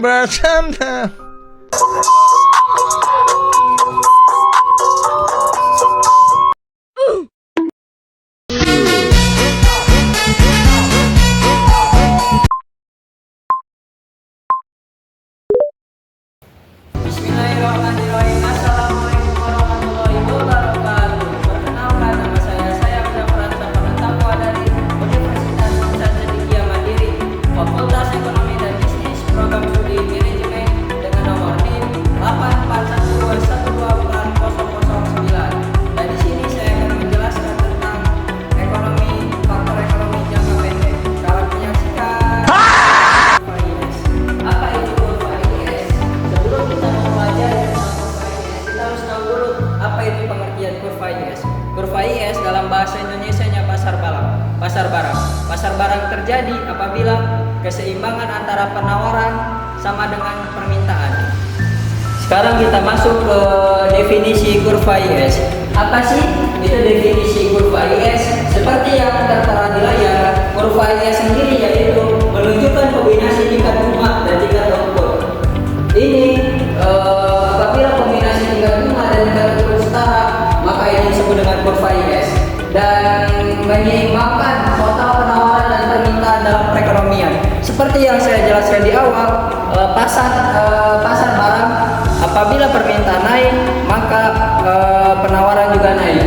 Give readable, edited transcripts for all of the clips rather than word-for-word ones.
bercanda. Bismillahirrahmanirrahim. Assalamualaikum warahmatullahi wabarakatuh. Perkenalkan, nama saya Uda Pranata Penatapwa dari Universitas Nusa Cendekia Mandiri, Fakultas Ekonomi dan Bisnis, Program Studi Manajemen, dengan nomor NIM 84121240009. Dan di sini saya akan menjelaskan tentang ekonomi, faktor ekonomi jangka pendek. Kalian menyaksikan FIS. Apa itu FIS? Sebelum kita mempelajari tentang kurva IS, kita harus tahu dulu apa itu pengertian kurva IS. Kurva IS dalam bahasa Indonesianya pasar barang. Pasar barang terjadi apabila keseimbangan antara penawaran sama dengan permintaan. Sekarang kita masuk ke definisi kurva IS. Apa sih itu definisi kurva IS? Seperti yang tertera di layar, kurva IS sendiri yaitu menunjukkan kombinasi tingkat bunga dan tingkat output. Ini apabila kombinasi tingkat bunga dan tingkat output setara, maka ini disebut dengan kurva IS dan menyeimbangkan total penawaran dan permintaan dalam perekonomian. Seperti yang saya jelaskan di awal, pasar barang apabila permintaan naik, maka penawaran juga naik.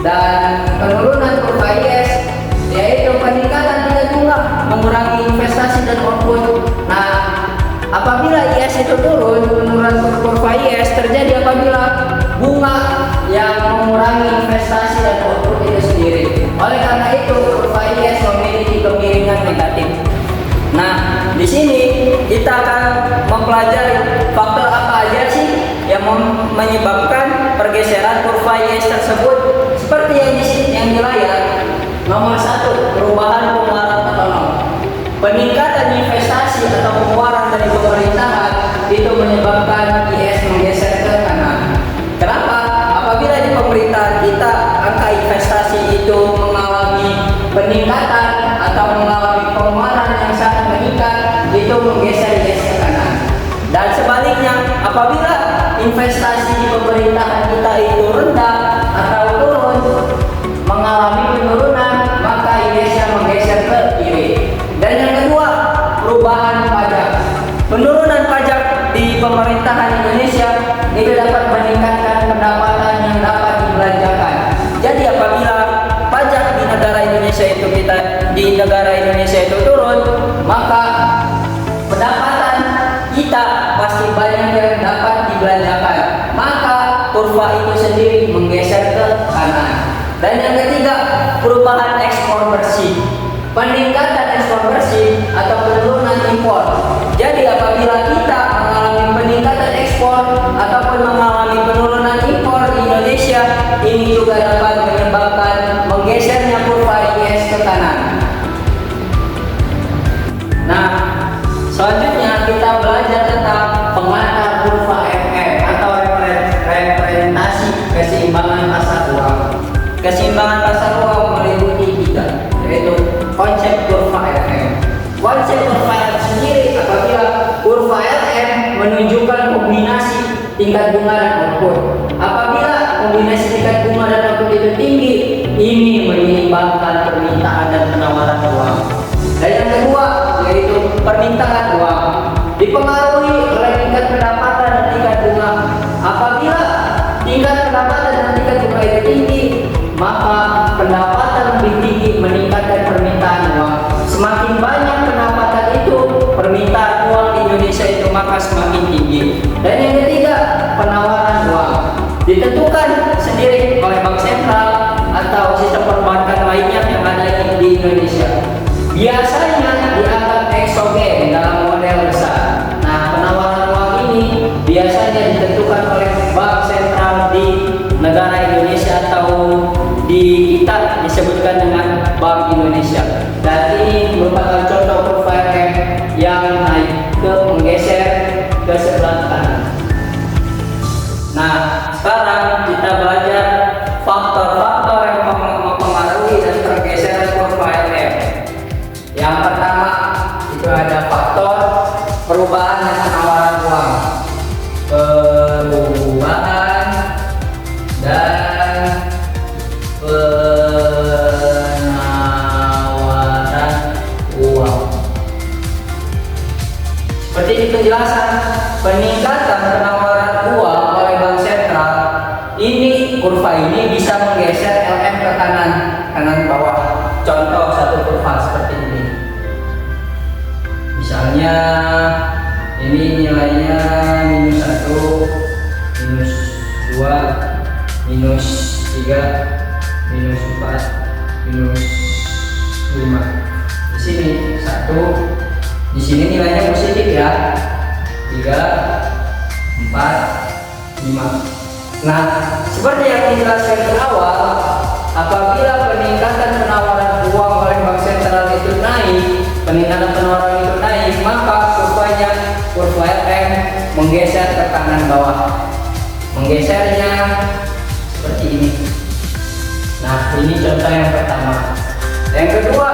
Dan penurunan kurva IS yaitu peningkatan tingkat bunga mengurangi investasi dan output. Nah, apabila IS itu turun, penurunan kurva IS terjadi apabila bunga yang mengurangi investasi dan output itu sendiri. Oleh karena itu, kurva IS memiliki kemiringan negatif. Nah, di sini kita akan mempelajari faktor apa aja sih yang menyebabkan pergeseran kurva IS tersebut. Seperti yang di sini yang di layar. Nomor 1, perubahan pengeluaran otonom. Peningkatan investasi atau pengeluaran dari pemerintahan itu menyebabkan IS menggeser ke kanan. Kenapa? Apabila di pemerintahan kita angka investasi itu mengalami peningkatan atau mengalami pengeluaran yang sangat meningkat, itu menggeser IS ke kanan. Dan sebaliknya, apabila investasi di pemerintahan kita itu rendah atau turun, mengalami penurunan, maka IS-nya menggeser ke kiri. Dan yang kedua, perubahan pajak. Penurunan pajak di pemerintahan Indonesia itu dapat meningkatkan pendapatan yang dapat dibelanjakan. Jadi apabila pajak di negara Indonesia itu turun, maka pendapatan kita pasti banyak yang dapat dibelanjakan. Maka kurva itu sendiri menggeser ke kanan. Dan yang ketiga, perubahan ekspor bersih. Peningkatan ekspor bersih atau penurunan impor. Jadi apabila kita mengalami peningkatan ekspor ataupun mengalami penurunan impor di Indonesia, ini juga dapat menyebabkan menggesernya kurva IS ke kanan. Nah, selanjutnya kita belajar tentang pengantar kurva FM atau representasi keseimbangan pasar uang. Keseimbangan pasar uang meliputi 3, yaitu konsep kurva FM. Konsep kurva FM sendiri apabila kurva FM menunjukkan kombinasi tingkat bunga dan output. Apabila kombinasi tingkat bunga dan output itu tinggi, ini menyeimbangkan permintaan dan penawaran uang. Dan yang kedua yaitu permintaan uang dipengaruhi oleh tingkat pendapatan dan tingkat bunga. Apabila tingkat pendapatan dan tingkat bunga itu tinggi, maka pendapatan lebih tinggi meningkatkan permintaan uang. Semakin banyak pendapatan itu, permintaan uang di Indonesia itu maka semakin tinggi. Dan yang ketiga, penawaran uang ditentukan sendiri oleh bank sentral atau sistem perbankan lainnya yang ada di Indonesia. Biasanya dianggap eksogen dalam model besar. Nah, penawaran uang ini biasanya ditentukan oleh bank sentral di negara Indonesia atau di kita disebutkan dengan Bank Indonesia. Dan ini merupakan contoh kurva FM yang naik ke menggeser ke sebelah kanan. Nah, sekarang kita belajar faktor-faktor yang mempengaruhi dan pergeseran kurva FM. Yang pertama itu ada faktor perubahan Seperti di penjelasan, peningkatan penawaran uang oleh bank sentral, ini kurva ini bisa menggeser LM ke kanan bawah. Contoh satu kurva seperti ini. Misalnya ini nilainya -1, -2, -3, -4, -5. Di sini 1, di sini nilainya positif ya, 3, 4, 5. Nah, seperti yang dijelaskan di awal, apabila peningkatan penawaran uang oleh bank sentral itu naik, maka kurva LM menggeser ke kanan bawah. Menggesernya seperti ini. Nah, ini contoh yang pertama. Yang kedua,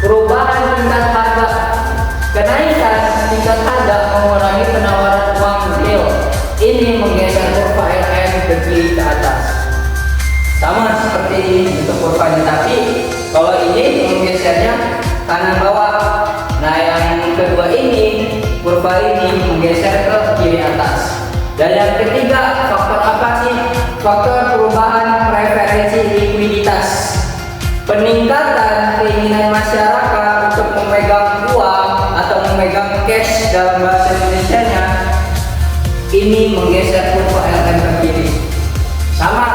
perubahan tingkat harga. Kenaikan tingkat harga mengurangi penawaran uang real. Ini menggeser kurva LM ke kiri ke atas. Sama seperti ini untuk kurvanya, tapi kalau ini menggesernya kanan bawah. Nah, yang kedua ini kurva ini menggeser ke kiri atas. Dan yang ketiga, faktor apa sih? Faktor perubahan preferensi likuiditas. Peningkatan keinginan masyarakat untuk memegang uang atau memegang cash dalam bahasa Indonesianya, ini menggeser kurva LM ke kiri. Sama,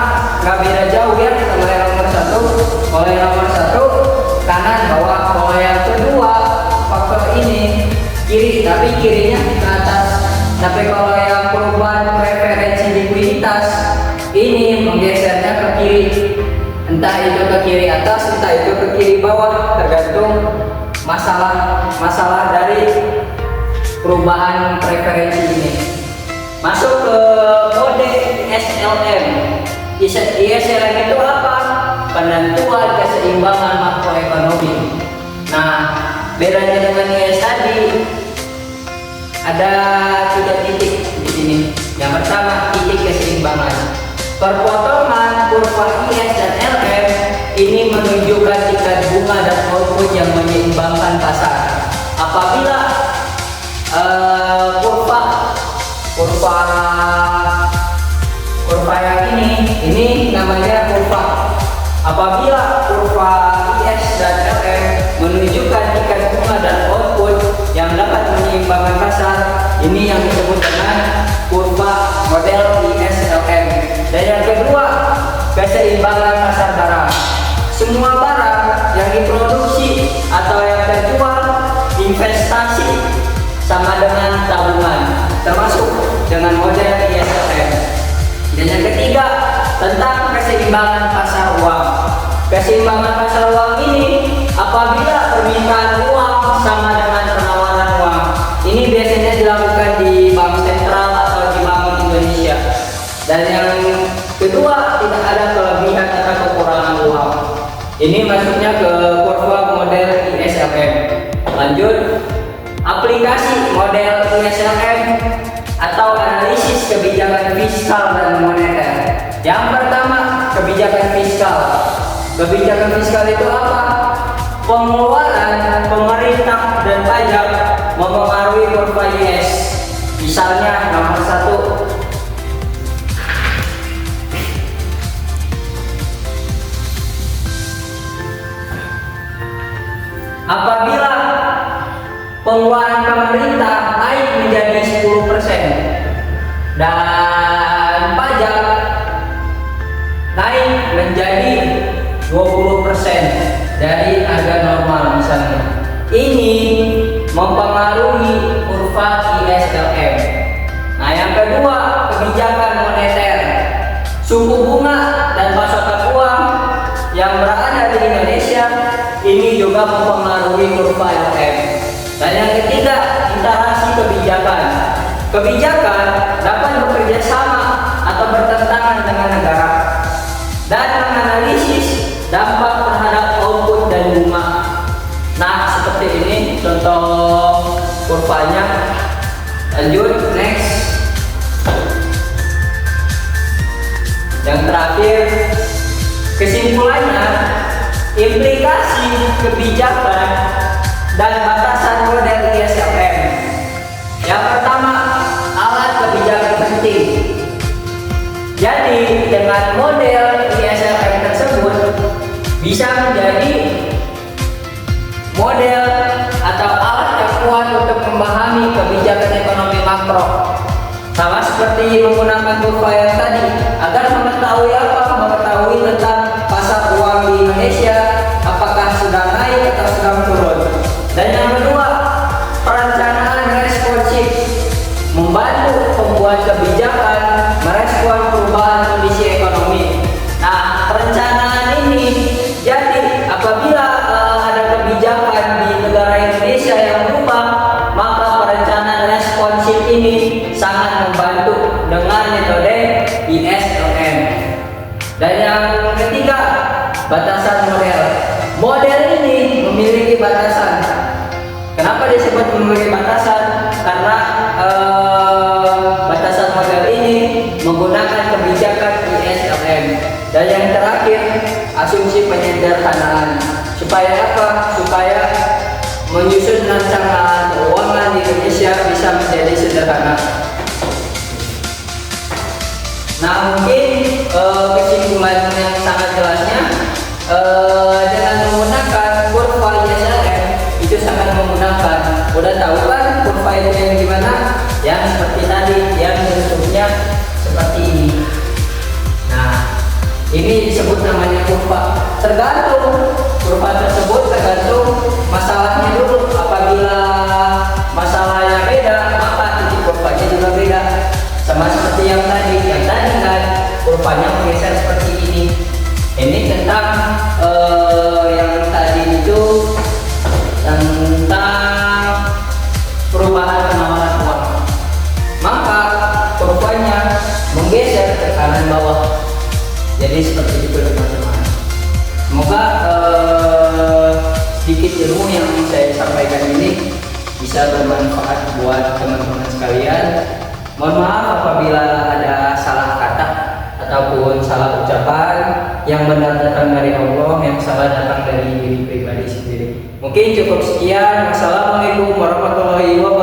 nggak beda jauh ya sama yang nomor 1. Kalau yang nomor 1 kanan bawah, kalau yang kedua faktor ini kiri, tapi kirinya ke atas. Tapi kalau yang perubahan preferensi likuiditas, ini menggesernya ke kiri. Entah itu ke kiri atas, entah itu ke kiri bawah, tergantung masalah dari perubahan preferensi ini. Masuk ke mode ISLM. ISLM itu apa? Penentuan keseimbangan makroekonomi. Nah, bedanya dengan IS tadi ada 3 titik di sini. Yang pertama, titik keseimbangan. Perpotongan kurva IS dan LM ini menunjukkan tingkat bunga dan output yang menyeimbangkan pasar. Apabila kurva yang ini namanya kurva. Apabila kurva IS dan LM menunjukkan tingkat bunga dan output yang dapat menyeimbangkan pasar, ini yang disebut dengan kurva model ISLM. Dan yang kedua, keseimbangan pasar barang. Semua barang yang diproduksi atau yang terjual, investasi sama dengan tabungan, termasuk dengan model ISLM. Dan yang ketiga, tentang keseimbangan pasar uang. Keseimbangan pasar uang ini apabila permintaan uang sama dengan penawaran uang. Ini biasanya dilakukan di bank sentral atau di Bank Indonesia. Dan yang kedua, tidak ada kelebihan atau kekurangan uang. Ini masuknya ke kurva model ISLM. Lanjut, aplikasi model ISLM atau analisis kebijakan fiskal dan moneter. Yang pertama, kebijakan fiskal. Kebijakan fiskal itu apa? Pengeluaran pemerintah dan pajak mempengaruhi kurva IS. Misalnya nomor 1, apabila pengeluaran pemerintah naik menjadi 10% dan pajak naik menjadi 20% dari harga normal misalnya, ini mempengaruhi kurva ISLM. Nah, yang kedua, kebijakan moneter. Suku bunga dan pasokan uang yang berada di Indonesia ini juga mempengaruhi kurva LM. Dan yang ketiga, interaksi kebijakan. Kebijakan dapat bekerja sama atau bertentangan dengan negara dan menganalisis dampak terhadap output dan bunga. Nah, seperti ini contoh kurvanya. Lanjut, next. Yang terakhir, kesimpulannya, implikasi kebijakan dan batasan model ISLM. bisa menjadi model atau alat yang kuat untuk memahami kebijakan ekonomi makro. Sama seperti menggunakan kurva yang tadi, agar mengetahui tentang pasar uang di Indonesia, apakah sedang naik atau sedang turun. Dan yang kedua, perencanaan responsif, membantu pembuat kebijakan merespon perubahan kondisi ekonomi. Nah, perencanaan ini jadi apabila ada kebijakan di negara Indonesia yang berubah, maka perencanaan responsif ini sangat membantu dengan metode ISLM. Dan yang ketiga, batasan model. Model ini memiliki batasan. Kenapa disebut memiliki batasan? Karena batasan model ini menggunakan kebijakan ISLM. Dan yang terakhir, asumsi penyederhanaan. Supaya apa? Supaya menyusun rancangan keuangan di Indonesia bisa menjadi sederhana. Nah, mungkin kesimpulan yang sangat jelasnya dengan menggunakan kurva ISLM itu sangat memudahkan. Udah tahu kan kurva itu yang gimana? Yang seperti tadi, yang bentuknya seperti ini. Nah, ini disebut namanya kurva. Tergantung kurva tersebut tergantung masalahnya dulu. Apabila masalahnya beda, maka titik kurvanya juga beda. Sama seperti yang tadi kan kurvanya menggeser seperti ini. Ini tentang yang tadi itu tentang perubahan penawaran uang. Maka kurvanya menggeser ke kanan bawah. Jadi seperti itu teman-teman. Semoga sedikit ilmu yang saya sampaikan ini bisa bermanfaat buat teman-teman sekalian. Mohon maaf apabila ada salah kata ataupun salah ucapan. Yang benar datang dari Allah, yang salah datang dari diri pribadi sendiri. Mungkin cukup sekian. Wassalamualaikum warahmatullahi wabarakatuh.